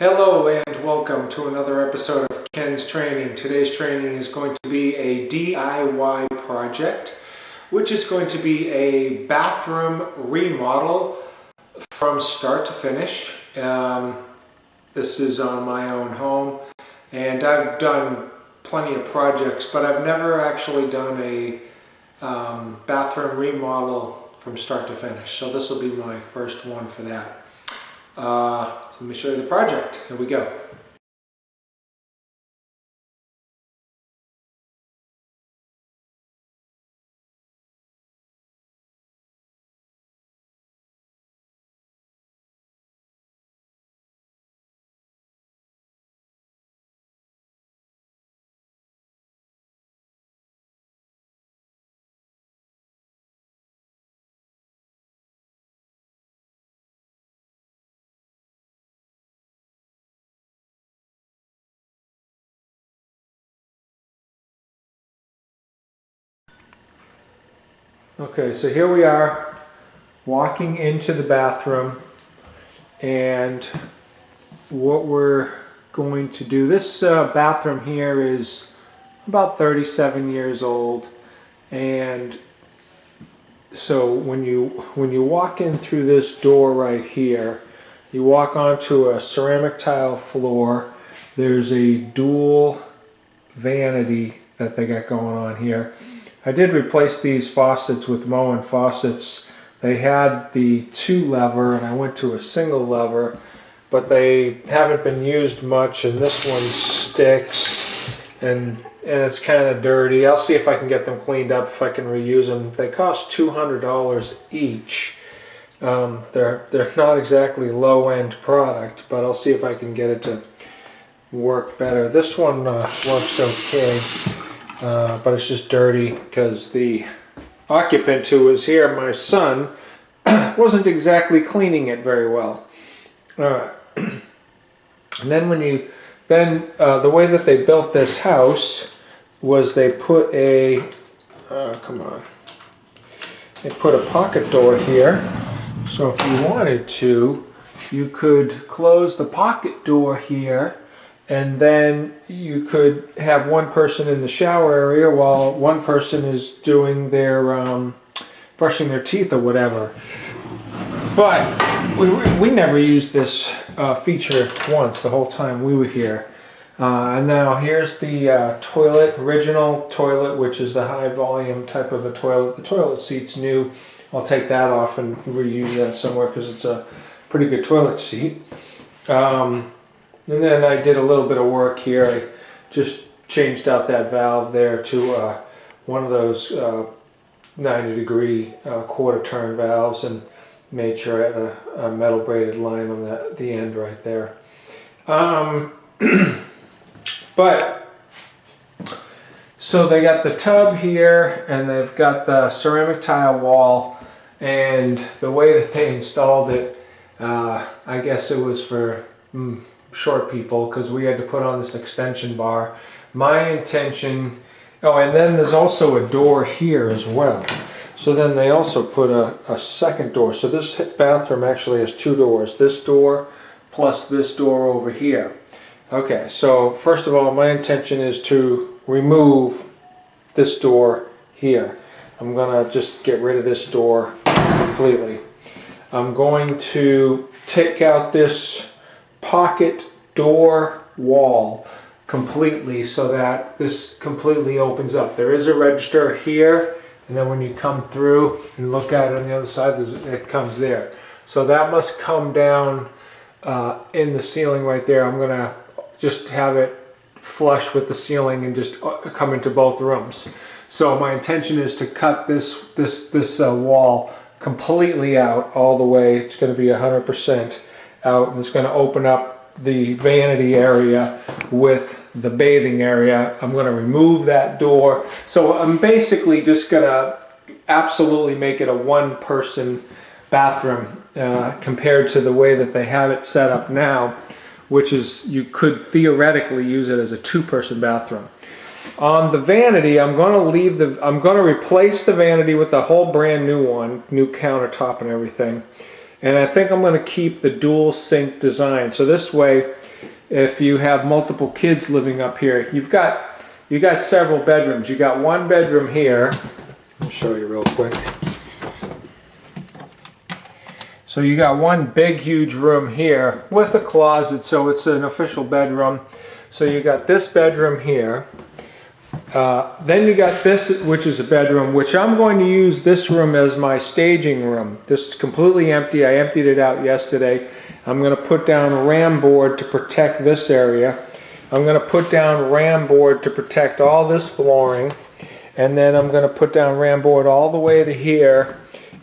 Hello and welcome to another episode of Ken's Training. Today's training is going to be a DIY project, which is going to be a bathroom remodel from start to finish. This is on my own home, and I've done plenty of projects, but I've never actually done a bathroom remodel from start to finish. So this will be my first one for that. Let me show you the project. Here we go. Okay, so here we are walking into the bathroom, and what we're going to do, this bathroom here is about 37 years old, and so when you walk in through this door right here, you walk onto a ceramic tile floor. There's a dual vanity that they got going on here. I did replace these faucets with Moen faucets. They had the 2-lever and I went to a single lever, but they haven't been used much, and this one sticks and it's kind of dirty. I'll see if I can get them cleaned up, if I can reuse them. They cost $200 each. They're not exactly low-end product, but I'll see if I can get it to work better. This one works okay. But it's just dirty because the occupant who was here, my son, wasn't exactly cleaning it very well. Alright. And then the way that they built this house was they put a, they put a pocket door here. So if you wanted to, you could close the pocket door here, and then you could have one person in the shower area while one person is doing their brushing their teeth or whatever. But we never used this feature once the whole time we were here. And now here's the toilet, original toilet, which is the high volume type of a toilet. The toilet seat's new. I'll take that off and reuse that somewhere because it's a pretty good toilet seat. And then I did a little bit of work here. I just changed out that valve there to one of those 90-degree quarter turn valves, and made sure I had a metal braided line on the end right there. But so they got the tub here, and they've got the ceramic tile wall, and the way that they installed it, I guess it was for short people, because we had to put on this extension bar. My intention, and then there's also a door here as well. So then they also put a second door. So this bathroom actually has 2 doors. This door plus this door over here. Okay, so first of all, my intention is to remove this door here. I'm gonna just get rid of this door completely. I'm going to take out this pocket door wall completely, so that this completely opens up. There is a register here, and then when you come through and look at it on the other side, it comes there. So that must come down in the ceiling right there. I'm gonna just have it flush with the ceiling and just come into both rooms. So my intention is to cut this wall completely out all the way. It's going to be 100% out, and it's going to open up the vanity area with the bathing area. I'm going to remove that door. So I'm basically just going to absolutely make it a one-person bathroom compared to the way that they have it set up now, which is you could theoretically use it as a 2-person bathroom. On the vanity, I'm going to replace the vanity with a whole brand new one, new countertop and everything. And I think I'm going to keep the dual sink design. So this way, if you have multiple kids living up here, you got several bedrooms. You got one bedroom here. I'll show you real quick. So you got one big huge room here with a closet, so it's an official bedroom. So you got this bedroom here. Then you got this, which is a bedroom, which I'm going to use this room as my staging room. This is completely empty. I emptied it out yesterday. I'm going to put down a ram board to protect this area. I'm going to put down ram board to protect all this flooring. And then I'm going to put down ram board all the way to here,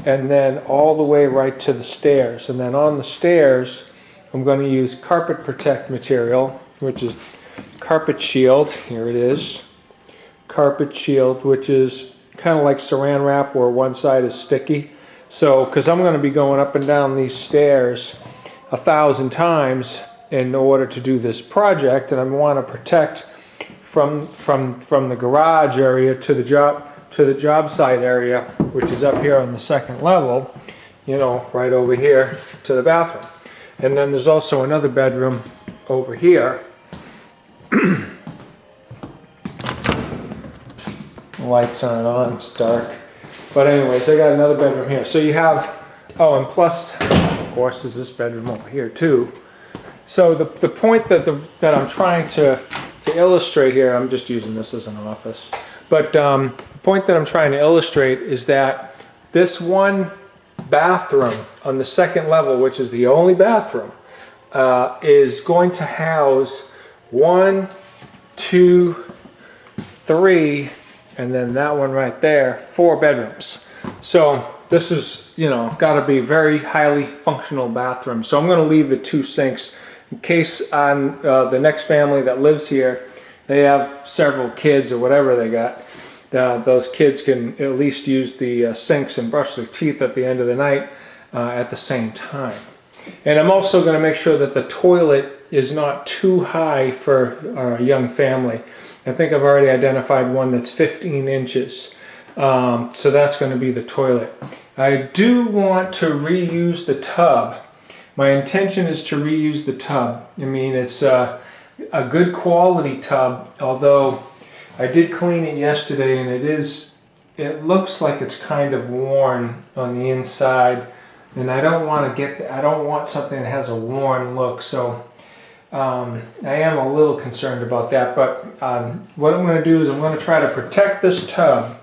and then all the way right to the stairs. And then on the stairs, I'm going to use carpet protect material, which is carpet shield. Here it is. Carpet shield, which is kind of like saran wrap where one side is sticky. So, because I'm going to be going up and down these stairs 1,000 times in order to do this project, and I want to protect from the garage area to the job site area, which is up here on the second level, you know, right over here to the bathroom. And then there's also another bedroom over here. Lights aren't on, it's dark. But anyways, I got another bedroom here. So you have, oh, and plus, of course, there's this bedroom over here too. So the point that I'm trying to illustrate here, I'm just using this as an office, but the point that I'm trying to illustrate is that this one bathroom on the second level, which is the only bathroom, is going to house 1, 2, 3, and then that one right there, 4 bedrooms. So this is, you know, got to be very highly functional bathroom. So I'm going to leave the 2 sinks in case on the next family that lives here, they have several kids or whatever they got. Those kids can at least use the sinks and brush their teeth at the end of the night at the same time. And I'm also going to make sure that the toilet is not too high for a young family. I think I've already identified one that's 15 inches. So that's going to be the toilet. I do want to reuse the tub. My intention is to reuse the tub. I mean, it's a good quality tub, although I did clean it yesterday and it looks like it's kind of worn on the inside. And I don't want something that has a worn look. So I am a little concerned about that, but what I'm going to do is I'm going to try to protect this tub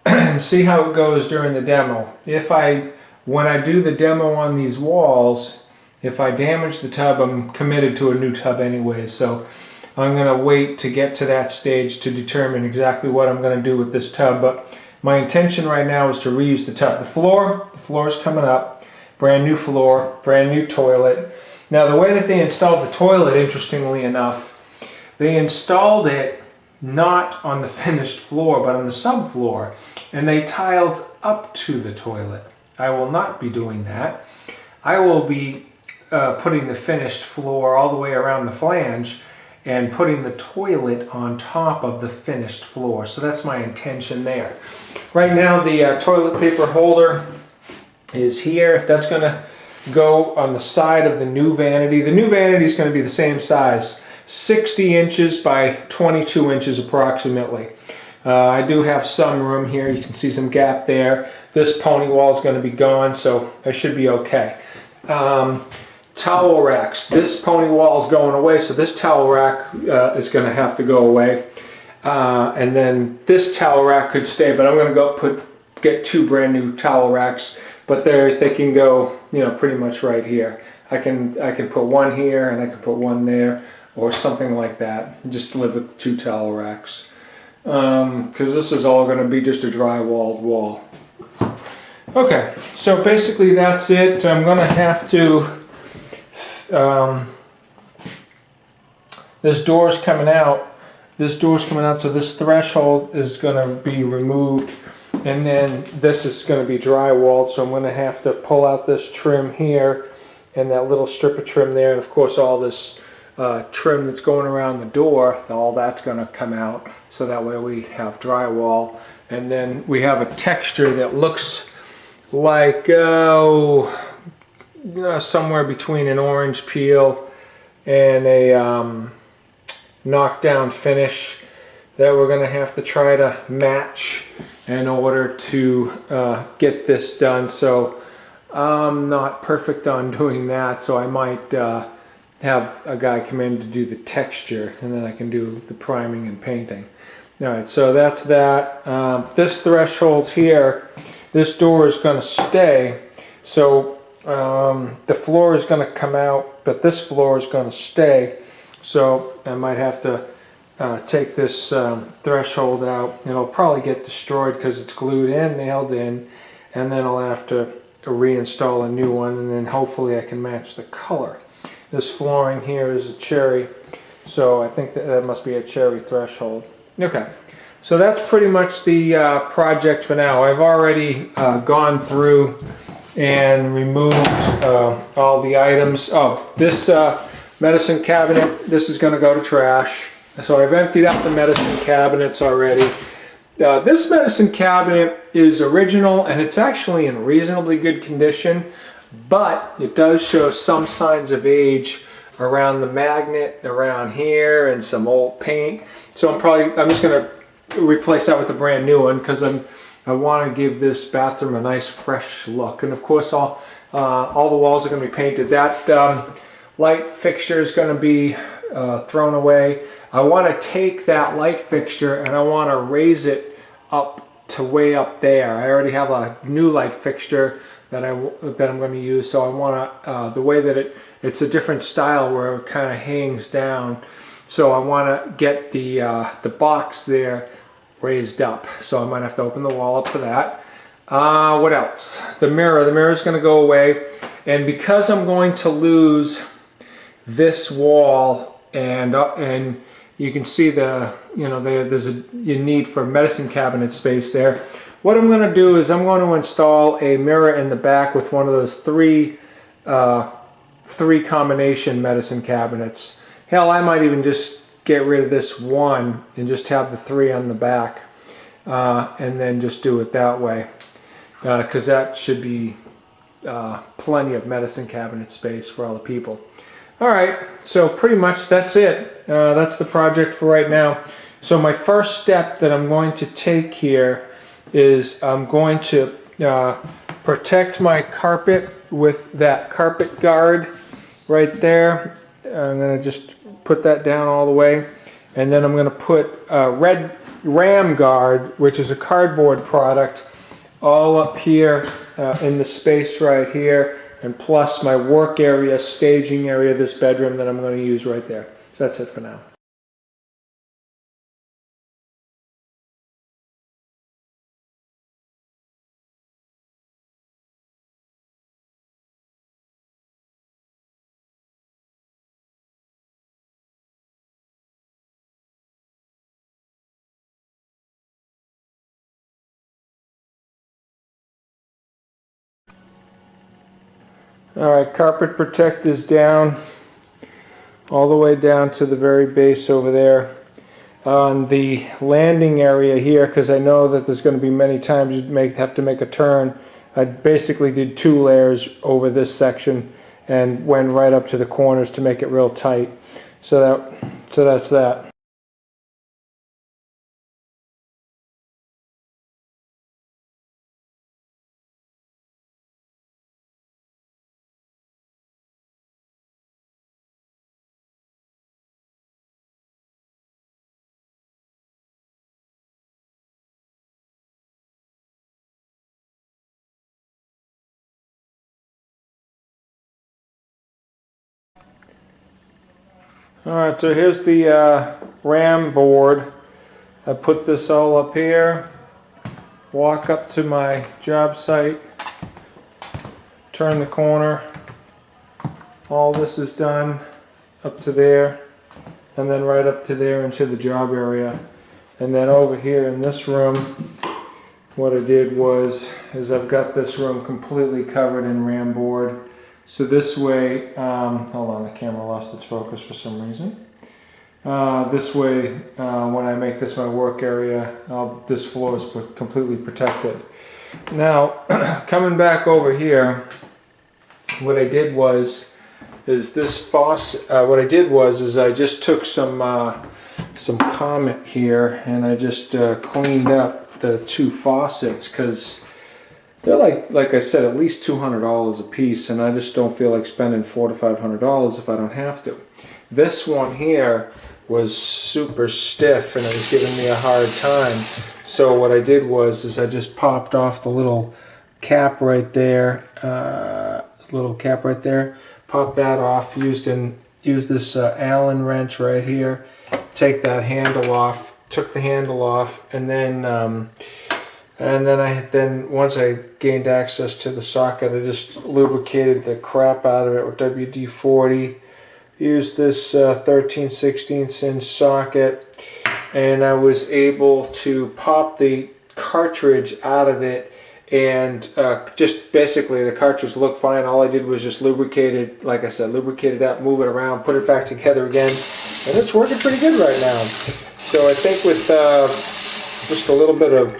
and see how it goes during the demo. When I do the demo on these walls, if I damage the tub, I'm committed to a new tub anyway. So I'm going to wait to get to that stage to determine exactly what I'm going to do with this tub. But my intention right now is to reuse the tub. The floor is coming up, brand new floor, brand new toilet. Now the way that they installed the toilet, interestingly enough, they installed it not on the finished floor but on the subfloor, and they tiled up to the toilet. I will not be doing that. I will be putting the finished floor all the way around the flange and putting the toilet on top of the finished floor. So that's my intention there. Right now the toilet paper holder is here. That's going to go on the side of the new vanity. The new vanity is going to be the same size, 60 inches by 22 inches approximately. I do have some room here. You can see some gap there. This pony wall is going to be gone, so I should be okay. Towel racks. This pony wall is going away, so this towel rack is going to have to go away. And then this towel rack could stay, but I'm going to get 2 brand new towel racks. But they can go, you know, pretty much right here. I can put one here and I can put one there or something like that. Just live with 2 towel racks. Because this is all going to be just a drywalled wall. Okay, so basically that's it. I'm going to have to, this door's coming out. So this threshold is going to be removed. And then this is going to be drywalled, so I'm going to have to pull out this trim here and that little strip of trim there. And of course all this trim that's going around the door, all that's going to come out. So that way we have drywall. And then we have a texture that looks like somewhere between an orange peel and a knockdown finish that we're going to have to try to match in order to get this done. So I'm not perfect on doing that, so I might have a guy come in to do the texture, and then I can do the priming and painting. All right, so that's that. This threshold here, this door is going to stay, so the floor is going to come out, but this floor is going to stay. So I might have to take this threshold out. It'll probably get destroyed because it's glued in, nailed in, and then I'll have to reinstall a new one, and then hopefully I can match the color. This flooring here is a cherry, so I think that must be a cherry threshold. Okay, so that's pretty much the project for now. I've already gone through and removed all the items. Oh, this medicine cabinet, this is going to go to trash. So I've emptied out the medicine cabinets already. This medicine cabinet is original, and it's actually in reasonably good condition, but it does show some signs of age around the magnet, around here, and some old paint. So I'm just going to replace that with a brand new one, because I want to give this bathroom a nice fresh look. And of course all the walls are going to be painted. That light fixture is going to be thrown away. I want to take that light fixture and I want to raise it up to way up there. I already have a new light fixture that I'm going to use, so I want to the way that it's a different style where it kind of hangs down. So I want to get the box there raised up. So I might have to open the wall up for that. What else? The mirror is going to go away, and because I'm going to lose this wall, and you can see there's a need for medicine cabinet space there. What I'm going to do is I'm going to install a mirror in the back with one of those three combination medicine cabinets. Hell, I might even just get rid of this one and just have the three on the back, and then just do it that way, because that should be plenty of medicine cabinet space for all the people. All right, so pretty much that's it. That's the project for right now. So my first step that I'm going to take here is I'm going to protect my carpet with that carpet guard right there. I'm going to just put that down all the way, and then I'm going to put red ram guard, which is a cardboard product, all up here in the space right here, and plus my work area, staging area, this bedroom that I'm going to use right there. So that's it for now. Alright, carpet protect is down, all the way down to the very base over there. On the landing area here, because I know that there's going to be many times you have to make a turn, I basically did 2 layers over this section and went right up to the corners to make it real tight. So that's that. Alright, so here's the RAM board. I put this all up here, walk up to my job site, turn the corner, all this is done up to there, and then right up to there into the job area. And then over here in this room, what I did is I've got this room completely covered in RAM board. So this way, hold on, the camera lost its focus for some reason. This way, when I make this my work area, this floor is completely protected. Now, coming back over here, what I did was is this faucet. What I did was I just took some Comet here and I just cleaned up the two faucets because they're like I said, at least $200 a piece, and I just don't feel like spending $400 to $500 if I don't have to. This one here was super stiff and it was giving me a hard time. So what I did was I just popped off the little cap right there, Pop that off. Use this Allen wrench right here. Take that handle off. Took the handle off, and then once I gained access to the socket, I just lubricated the crap out of it with WD-40. Used this 13/16 inch socket, and I was able to pop the cartridge out of it. And just basically the cartridge looked fine. All I did was just lubricate it, like I said, lubricate it up, move it around, put it back together again, and it's working pretty good right now. So I think with just a little bit of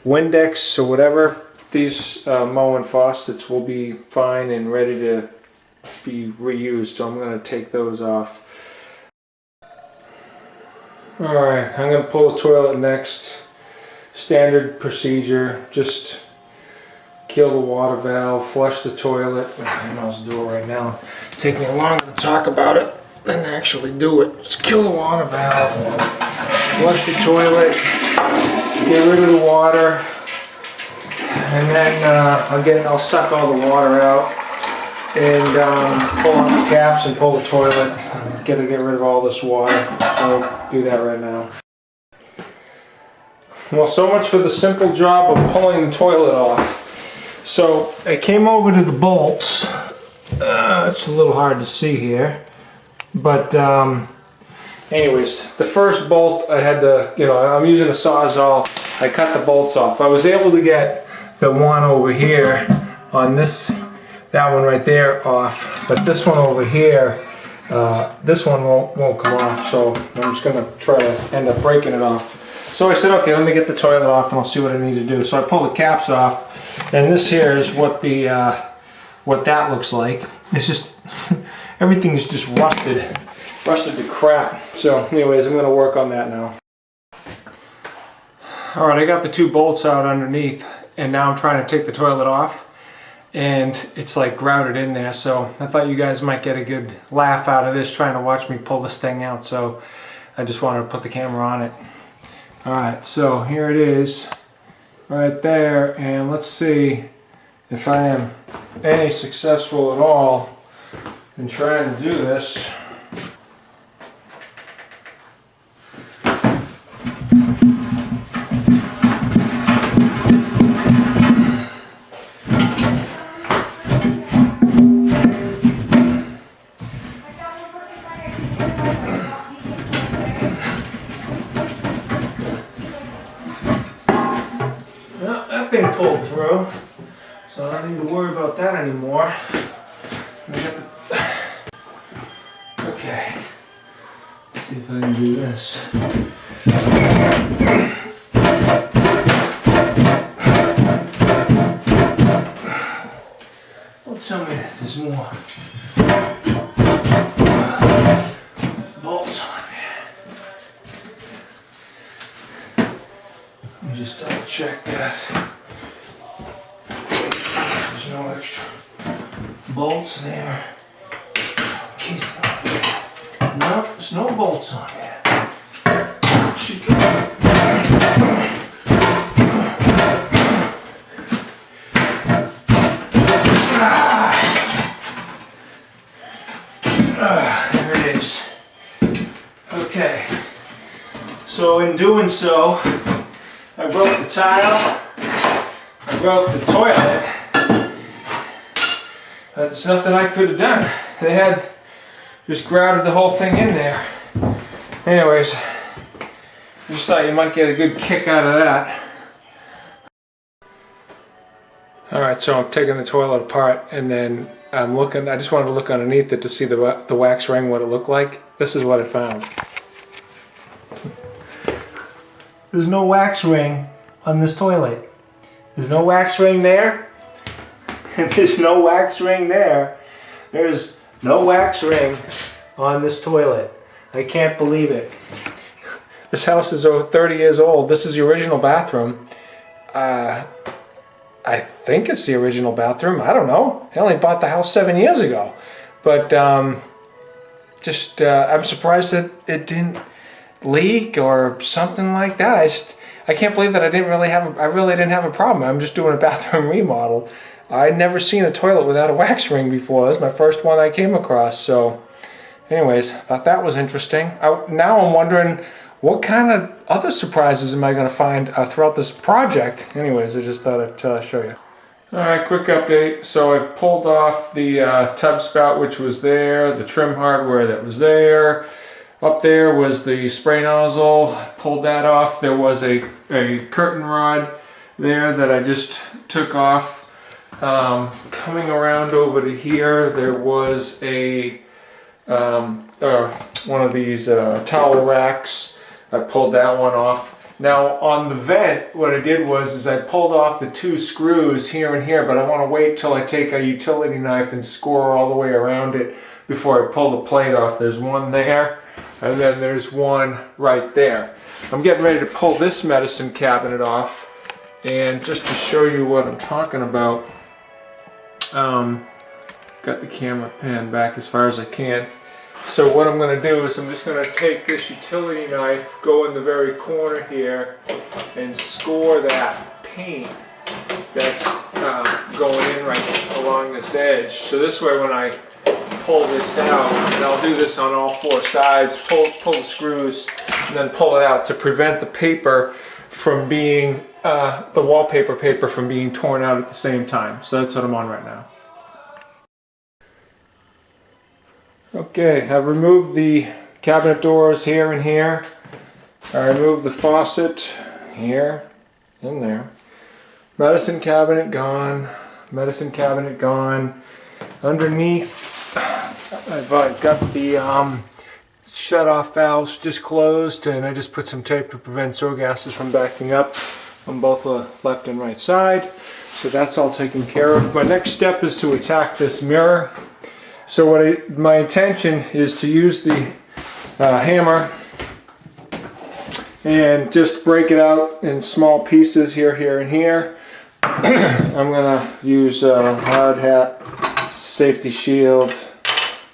Windex or whatever, these Moen faucets will be fine and ready to be reused. So I'm going to take those off. Alright, I'm going to pull the toilet next. Standard procedure, just kill the water valve, flush the toilet. I might as well do it right now. It's taking me longer to talk about it than actually do it. Just kill the water valve, flush the toilet, get rid of the water, and then I'll suck all the water out and pull out the caps and pull the toilet. Get rid of all this water. So I'll do that right now. Well, so much for the simple job of pulling the toilet off. So I came over to the bolts. It's a little hard to see here, but anyways, the first bolt I had to, I'm using a Sawzall. I cut the bolts off. I was able to get the one over here on that one right there off, but this one over here, this one won't come off. So I'm just gonna try to end up breaking it off. So I said, okay, let me get the toilet off and I'll see what I need to do. So I pull the caps off, and this here is what that looks like. It's just, everything is just rusted to crap. So anyways, I'm gonna work on that now. All right, I got the two bolts out underneath, and now I'm trying to take the toilet off, and it's like grouted in there. So I thought you guys might get a good laugh out of this, trying to watch me pull this thing out. So I just wanted to put the camera on it. Alright, so here it is right there, and let's see if I am any successful at all in trying to do this. Thing pulled through, so I don't need to worry about that anymore. Okay, let's see if I can do this. Don't tell me that there's more bolts on there. Let me just double check that. There's no extra bolts there. No, there's no bolts on there. Should go. There it is. Okay. So in doing so, I broke the tile. I broke the toilet. That's nothing I could have done. They had just grouted the whole thing in there. Anyways, I just thought you might get a good kick out of that. Alright, so I'm taking the toilet apart, and then I'm looking, I just wanted to look underneath it to see the wax ring, what it looked like. This is what I found. There's no wax ring on this toilet. There's no wax ring there, and there's no wax ring there. There's No wax ring on this toilet. I can't believe it. This house is over 30 years old. This is the original bathroom. I think it's the original bathroom. I don't know. I only bought the house 7 years ago. But I'm surprised that it didn't leak or something like that. I can't believe that I really didn't have a problem. I'm just doing a bathroom remodel. I'd never seen a toilet without a wax ring before. This is my first one I came across. So anyways, I thought that was interesting. Now I'm wondering what kind of other surprises am I going to find throughout this project. Anyways, I just thought I'd show you. Alright, quick update. So I've pulled off the tub spout which was there, the trim hardware that was there. Up there was the spray nozzle, pulled that off. There was a curtain rod there that I just took off. Coming around over to here, there was one of these towel racks. I pulled that one off. Now on the vent, what I did was I pulled off the 2 screws here and here, but I want to wait till I take a utility knife and score all the way around it before I pull the plate off. There's one there, and then there's one right there. I'm getting ready to pull this medicine cabinet off, and just to show you what I'm talking about, got the camera pan back as far as I can. So what I'm going to do is I'm just going to take this utility knife, go in the very corner here, and score that paint that's going in right along this edge. So this way when I pull this out, and I'll do this on all 4 sides, pull the screws and then pull it out to prevent the paper from being, the wallpaper paper from being torn out at the same time. So that's what I'm on right now. Okay, I've removed the cabinet doors here and here. I removed the faucet here and there. Medicine cabinet gone. Medicine cabinet gone. Underneath, I've got the shutoff valves just closed, and I just put some tape to prevent sewer gases from backing up on both the left and right side. So that's all taken care of. My next step is to attack this mirror. So my intention is to use the hammer and just break it out in small pieces here, here, and here. I'm going to use a hard hat, safety shield,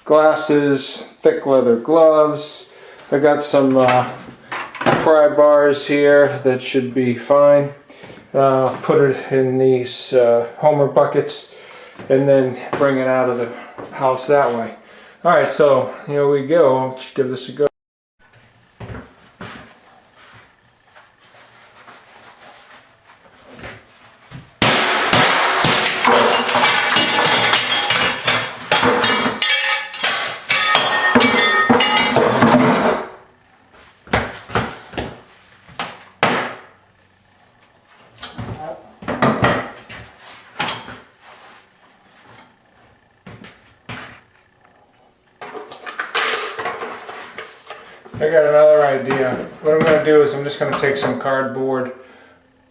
glasses, thick leather gloves. I got some pry bars here that should be fine. Put it in these Homer buckets and then bring it out of the house that way. Alright, so here we go. Let's give this a go. I got another idea. What I'm going to do is I'm just going to take some cardboard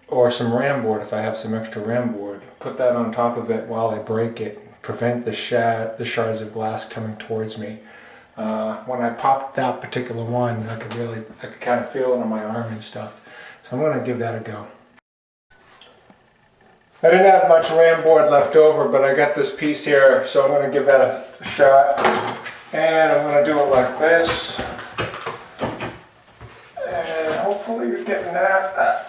or some ram board, if I have some extra ram board, put that on top of it while I break it, prevent the shards of glass coming towards me. When I popped that particular one, I could kind of feel it on my arm and stuff. So I'm going to give that a go. I didn't have much ram board left over, but I got this piece here, so I'm going to give that a shot. And I'm going to do it like this. Hopefully you're getting that.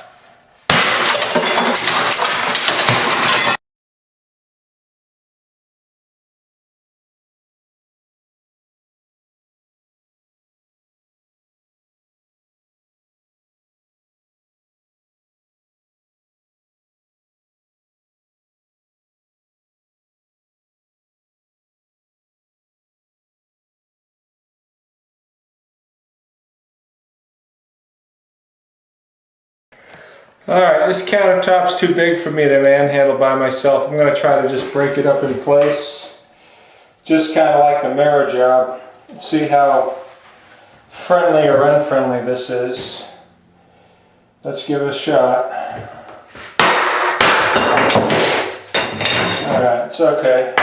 Alright, this countertop's too big for me to manhandle by myself. I'm going to try to just break it up in place. Just kind of like the mirror job. See how friendly or unfriendly this is. Let's give it a shot. Alright, it's okay.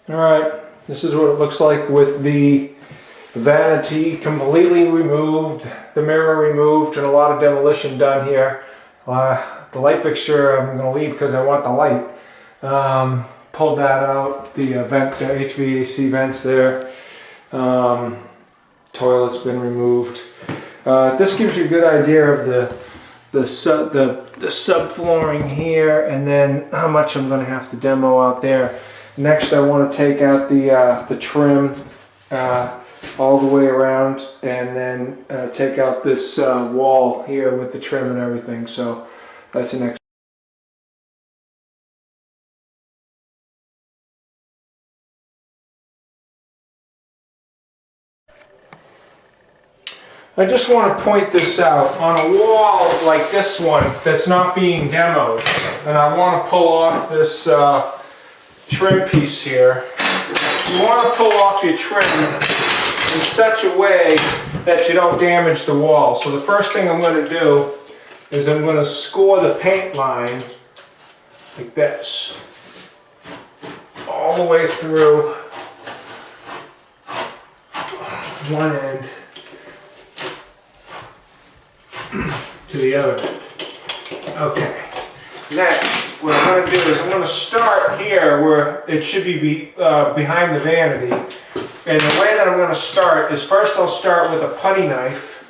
Alright, this is what it looks like with the vanity completely removed, the mirror removed, and a lot of demolition done here. The light fixture I'm going to leave because I want the light. Pulled that out, the vent, the HVAC vents there. Toilet's been removed. This gives you a good idea of the subflooring here, and then how much I'm going to have to demo out there. Next, I want to take out the trim all the way around, and then take out this wall here with the trim and everything. So that's the next. I just want to point this out. On a wall like this one that's not being demoed, and I want to pull off this trim piece here. You want to pull off your trim in such a way that you don't damage the wall. So the first thing I'm going to do is I'm going to score the paint line like this, all the way through one end to the other end. Okay. Next, what I'm going to do is I'm going to start here where it should be behind the vanity. And the way that I'm going to start is first I'll start with a putty knife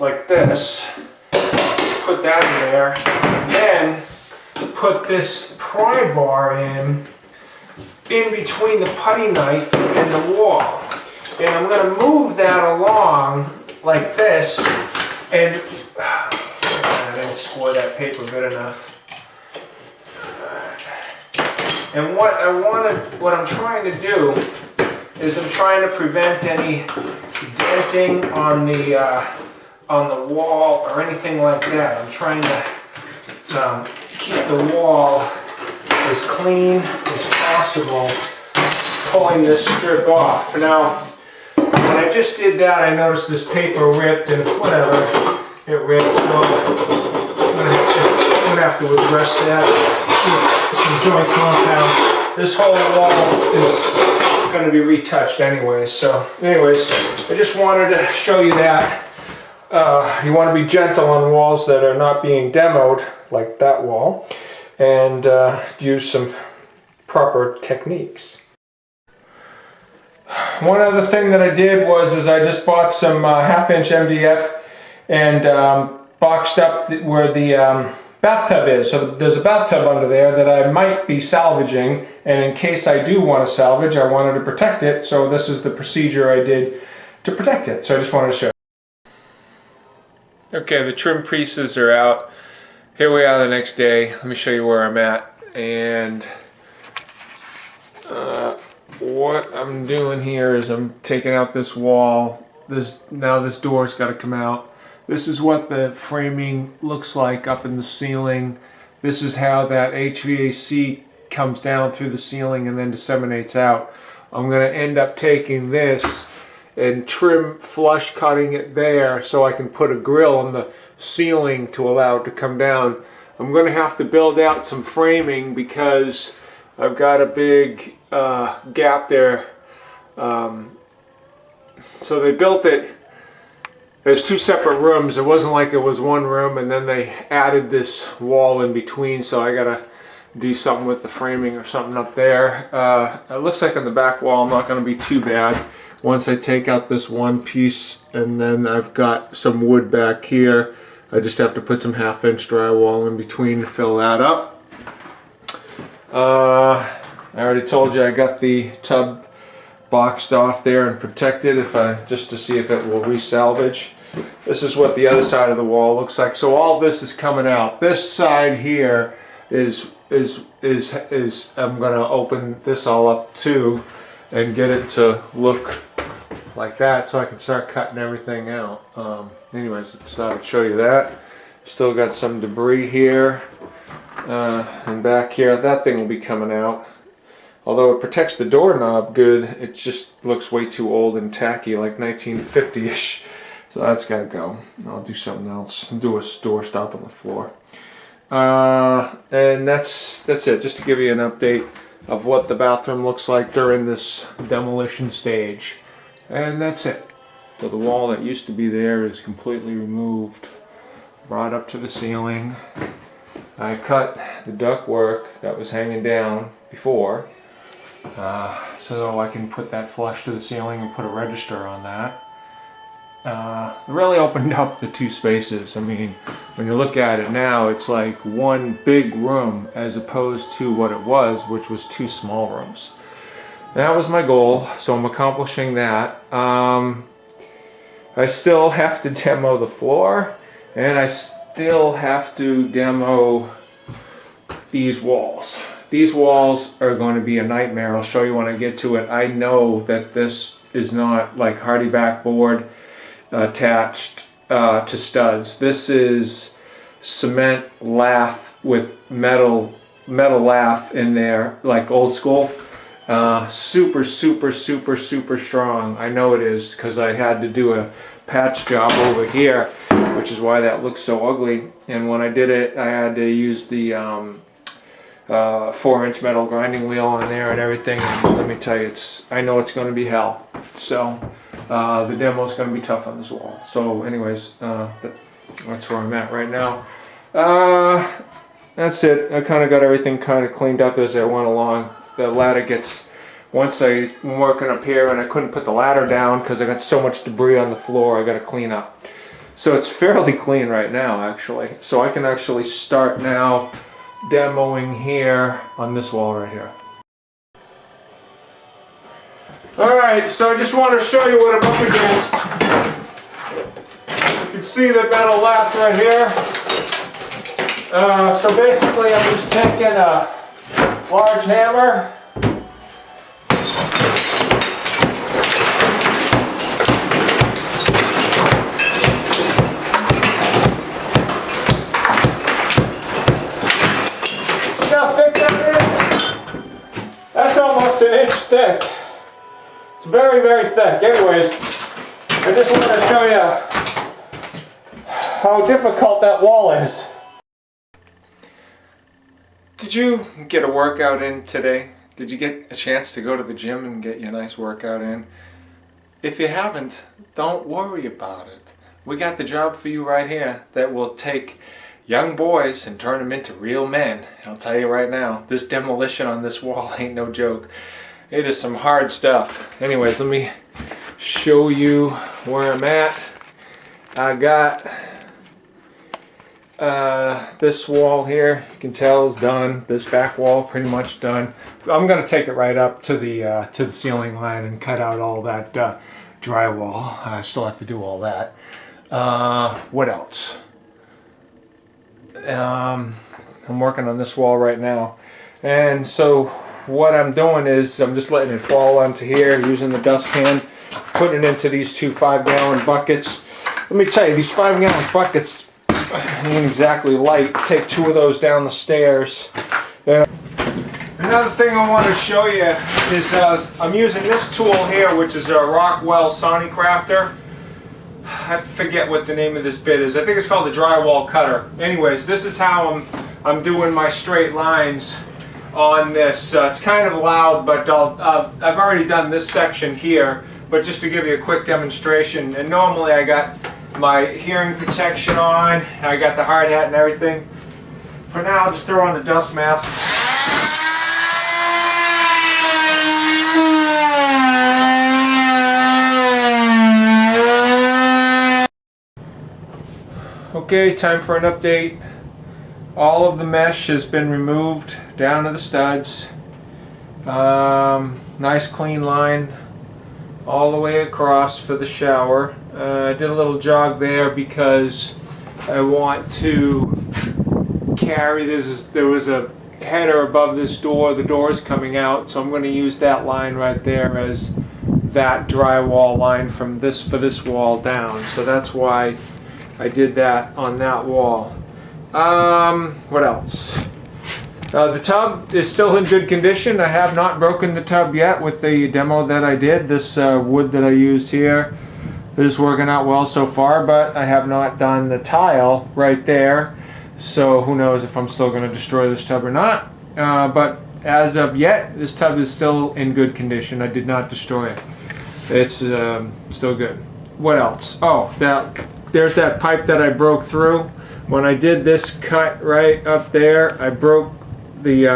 like this. Put that in there. And then put this pry bar in between the putty knife and the wall. And I'm going to move that along like this. And I didn't score that paper good enough. And what I'm trying to do is I'm trying to prevent any denting on the wall or anything like that. I'm trying to keep the wall as clean as possible, pulling this strip off. Now, when I just did that, I noticed this paper ripped, and whatever, it ripped. Well, I'm gonna have to address that. Some joint compound. This whole wall is going to be retouched anyways. So anyways, I just wanted to show you that. You want to be gentle on walls that are not being demoed, like that wall, and use some proper techniques. One other thing that I did is I just bought some half-inch MDF and boxed up where the bathtub is. So there's a bathtub under there that I might be salvaging, and in case I do want to salvage, I wanted to protect it, so this is the procedure I did to protect it. So I just wanted to show you. Okay, the trim pieces are out. Here we are the next day. Let me show you where I'm at. And what I'm doing here is I'm taking out this wall. Now this door's got to come out. This is what the framing looks like up in the ceiling. This is how that HVAC comes down through the ceiling and then disseminates out. I'm going to end up taking this and trim flush cutting it there so I can put a grill on the ceiling to allow it to come down. I'm going to have to build out some framing because I've got a big gap there. So they built it. There's two separate rooms. It wasn't like it was one room, and then they added this wall in between, so I gotta do something with the framing or something up there. It looks like on the back wall I'm not going to be too bad once I take out this one piece, and then I've got some wood back here. I just have to put some half-inch drywall in between to fill that up. I already told you I got the tub boxed off there and protected just to see if it will resalvage. This is what the other side of the wall looks like. So all this is coming out. This side here is I'm going to open this all up too and get it to look like that so I can start cutting everything out. Anyways, I thought I'd show you that. Still got some debris here and back here. That thing will be coming out. Although it protects the doorknob good, it just looks way too old and tacky, like 1950-ish. So that's got to go. I'll do something else. Do a door stop on the floor. And that's it. Just to give you an update. of what the bathroom looks like during this demolition stage. And that's it. So the wall that used to be there is completely removed, brought up to the ceiling. I cut the ductwork that was hanging down before, so I can put that flush to the ceiling and put a register on that. It really opened up the two spaces. I mean, when you look at it now, it's like one big room as opposed to what it was, which was two small rooms. That was my goal, so I'm accomplishing that. I still have to demo the floor, and I still have to demo these walls. These walls are going to be a nightmare. I'll show you when I get to it. I know that this is not like hardy backboard attached to studs. This is cement lath with metal lath in there, like old school. Super strong. I know it is because I had to do a patch job over here, which is why that looks so ugly. And when I did it, I had to use the 4-inch metal grinding wheel on there and everything. And let me tell you, I know it's going to be hell. So the demo is going to be tough on this wall. So anyways, that's where I'm at right now. That's it. I kind of got everything kind of cleaned up as I went along. The ladder gets, once I'm working up here and I couldn't put the ladder down because I got so much debris on the floor, I got to clean up. So it's fairly clean right now, actually. So I can actually start now demoing here on this wall right here. Alright, so I just want to show you what I'm up against. You can see the metal lath right here. So basically I'm just taking a large hammer, see how thick that is? That's almost an inch thick. It's very thick. Anyways, I just wanted to show you how difficult that wall is. Did you get a workout in today? Did you get a chance to go to the gym and get you a nice workout in? If you haven't, don't worry about it. We got the job for you right here that will take young boys and turn them into real men. I'll tell you right now, this demolition on this wall ain't no joke. It is some hard stuff. Anyways, let me show you where I'm at. I got this wall here, you can tell, is done. This back wall pretty much done. I'm going to take it right up to the ceiling line and cut out all that drywall. I still have to do all that. What else? I'm working on this wall right now, and so what I'm doing is I'm just letting it fall onto here using the dustpan, putting it into these two 5-gallon buckets. Let me tell you, these 5-gallon buckets ain't exactly light. Take 2 of those down the stairs. Another thing I want to show you is I'm using this tool here, which is a Rockwell Sony Crafter. I forget what the name of this bit is. I think it's called the drywall cutter. Anyways, this is how I'm doing my straight lines on this. It's kind of loud, but I've already done this section here, but just to give you a quick demonstration. And normally I got my hearing protection on, I got the hard hat and everything. For now, I'll just throw on the dust mask. Okay, time for an update. All of the mesh has been removed down to the studs. Nice clean line all the way across for the shower. I did a little jog there because I want to carry this. There was a header above this door. The door is coming out, so I'm going to use that line right there as that drywall line from this for this wall down. So that's why I did that on that wall. What else? The tub is still in good condition. I have not broken the tub yet with the demo that I did. This wood that I used here is working out well so far, but I have not done the tile right there. So who knows if I'm still going to destroy this tub or not. But as of yet, this tub is still in good condition. I did not destroy it. It's still good. What else? Oh, there's that pipe that I broke through. When I did this cut right up there, I broke the,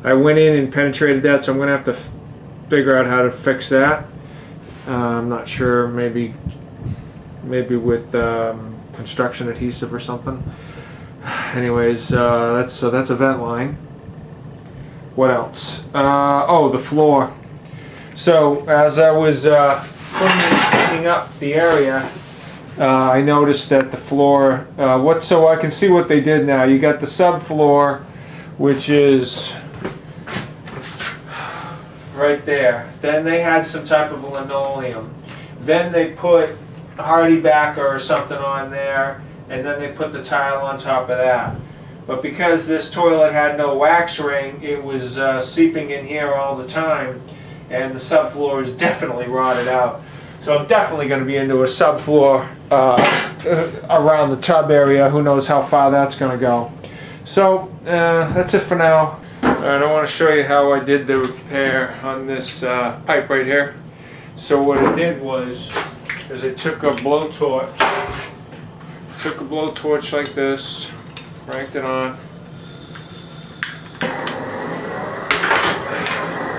I went in and penetrated that, so I'm gonna have to figure out how to fix that. I'm not sure, maybe with construction adhesive or something. Anyways, that's a vent line. What else? Oh, the floor. So as I was cleaning up the area, I noticed that the floor, so I can see what they did now. You got the subfloor, which is right there. Then they had some type of linoleum. Then they put hardy backer or something on there, and then they put the tile on top of that. But because this toilet had no wax ring, it was seeping in here all the time, and the subfloor is definitely rotted out. So I'm definitely going to be into a subfloor around the tub area. Who knows how far that's going to go. So that's it for now. I want to show you how I did the repair on this pipe right here. So what I did was I took a blowtorch. Like this, cranked it on.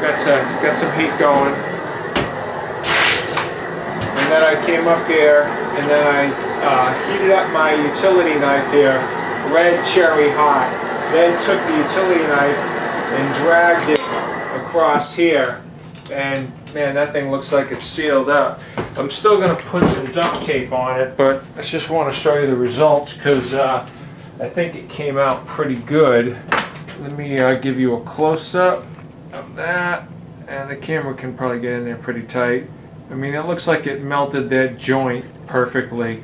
Got some heat going. And then I came up here and then I heated up my utility knife here, red cherry hot. Then took the utility knife and dragged it across here. And man, that thing looks like it's sealed up. I'm still going to put some duct tape on it, but I just want to show you the results because I think it came out pretty good. Let me give you a close-up of that, and the camera can probably get in there pretty tight. I mean, it looks like it melted that joint perfectly.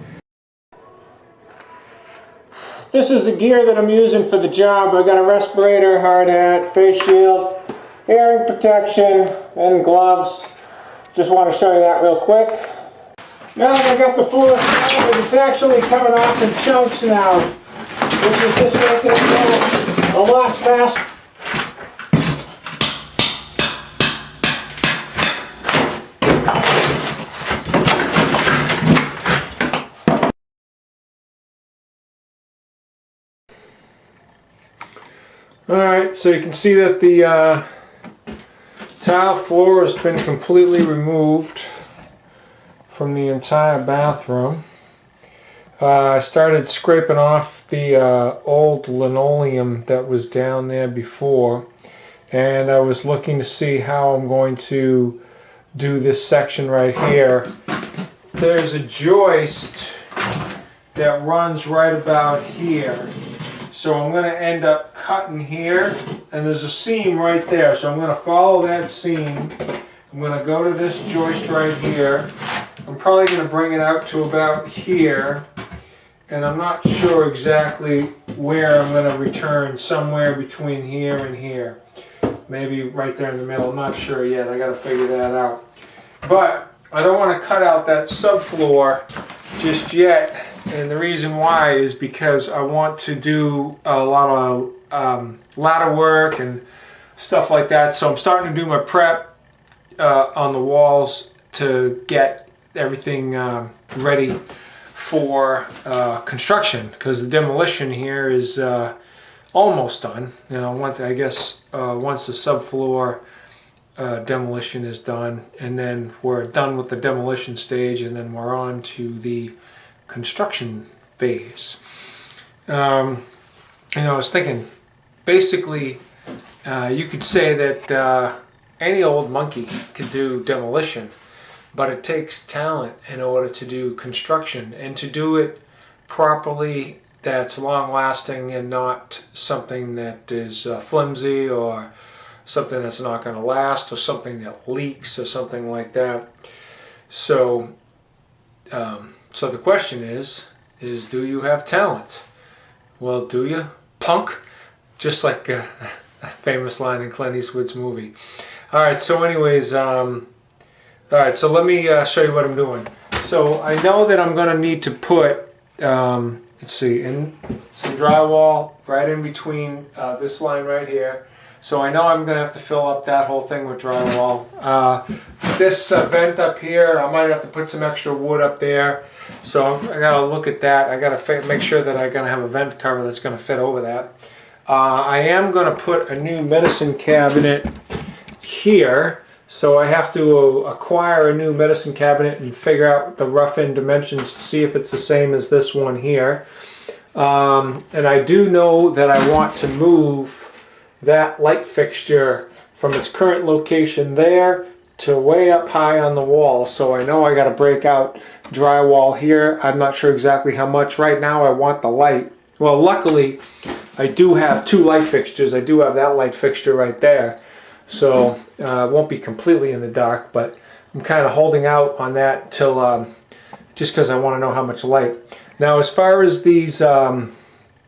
This is the gear that I'm using for the job. I got a respirator, hard hat, face shield, hearing protection, and gloves. Just want to show you that real quick. Now that I got the floor started, it's actually coming off in chunks now, which is just making it go a lot faster. Alright, so you can see that the tile floor has been completely removed from the entire bathroom. I started scraping off the old linoleum that was down there before, and I was looking to see how I'm going to do this section right here. There's a joist that runs right about here. So I'm going to end up cutting here, and there's a seam right there. So I'm going to follow that seam. I'm going to go to this joist right here. I'm probably going to bring it out to about here, and I'm not sure exactly where I'm going to return, somewhere between here and here. Maybe right there in the middle. I'm not sure yet. I got to figure that out. But I don't want to cut out that subfloor just yet. And the reason why is because I want to do a lot of ladder work and stuff like that. So I'm starting to do my prep on the walls to get everything ready for construction, because the demolition here is almost done. You know, once the subfloor demolition is done, and then we're done with the demolition stage, and then we're on to the construction phase. You know, I was thinking, basically, you could say that any old monkey could do demolition, but it takes talent in order to do construction, and to do it properly, that's long-lasting and not something that is flimsy or something that's not going to last, or something that leaks or something like that. So so the question is do you have talent? Well, do you, punk? Just like a famous line in Clint Eastwood's movie. Alright, so anyways, alright, so let me show you what I'm doing. So I know that I'm going to need to put, let's see, in some drywall right in between this line right here. So I know I'm going to have to fill up that whole thing with drywall. This vent up here, I might have to put some extra wood up there. So I got to look at that. I got to make sure that I'm going to have a vent cover that's going to fit over that. I am going to put a new medicine cabinet here. So I have to acquire a new medicine cabinet and figure out the rough-in dimensions to see if it's the same as this one here. And I do know that I want to move that light fixture from its current location there to way up high on the wall. So I know I got to break out drywall here. I'm not sure exactly how much. Right now I want the light. Well, luckily I do have two light fixtures. I do have that light fixture right there. So it won't be completely in the dark, but I'm kind of holding out on that till just because I want to know how much light. Now as far as these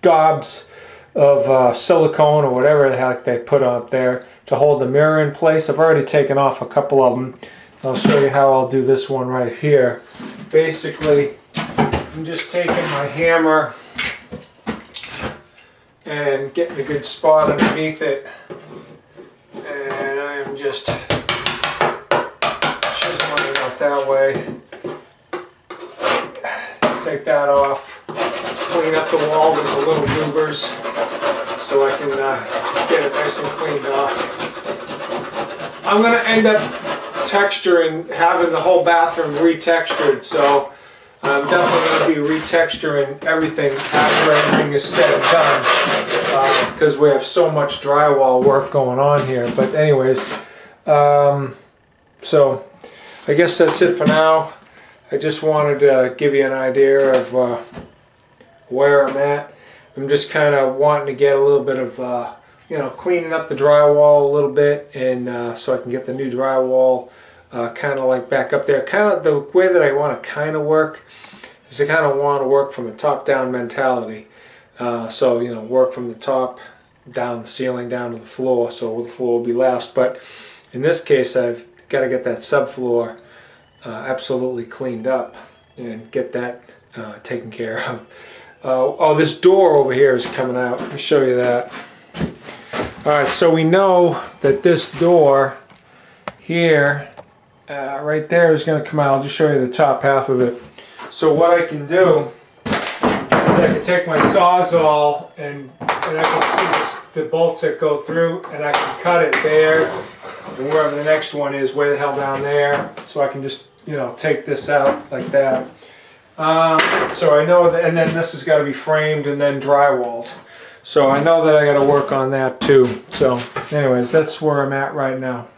gobs of silicone or whatever the heck they put up there to hold the mirror in place, I've already taken off a couple of them. I'll show you how I'll do this one right here. Basically, I'm just taking my hammer and getting a good spot underneath it, and I'm just chiseling it off that way. Take that off, clean up the wall with the little goobers so I can get it nice and cleaned off. I'm going to end up having the whole bathroom retextured, so I'm definitely going to be retexturing everything after everything is said and done, because we have so much drywall work going on here. But anyways, so I guess that's it for now. I just wanted to give you an idea of where I'm at. I'm just kind of wanting to get a little bit of, cleaning up the drywall a little bit, and so I can get the new drywall kind of like back up there. Kind of the way that I want to kind of work is I kind of want to work from a top-down mentality. So, work from the top down the ceiling down to the floor, so the floor will be last. But in this case, I've got to get that subfloor absolutely cleaned up and get that taken care of. Oh, this door over here is coming out. Let me show you that. Alright, so we know that this door here, right there, is going to come out. I'll just show you the top half of it. So what I can do is I can take my Sawzall and I can see the bolts that go through, and I can cut it there, and wherever the next one is, way the hell down there, so I can just take this out like that. So I know that, and then this has got to be framed and then drywalled. So I know that I got to work on that too. So anyways, that's where I'm at right now.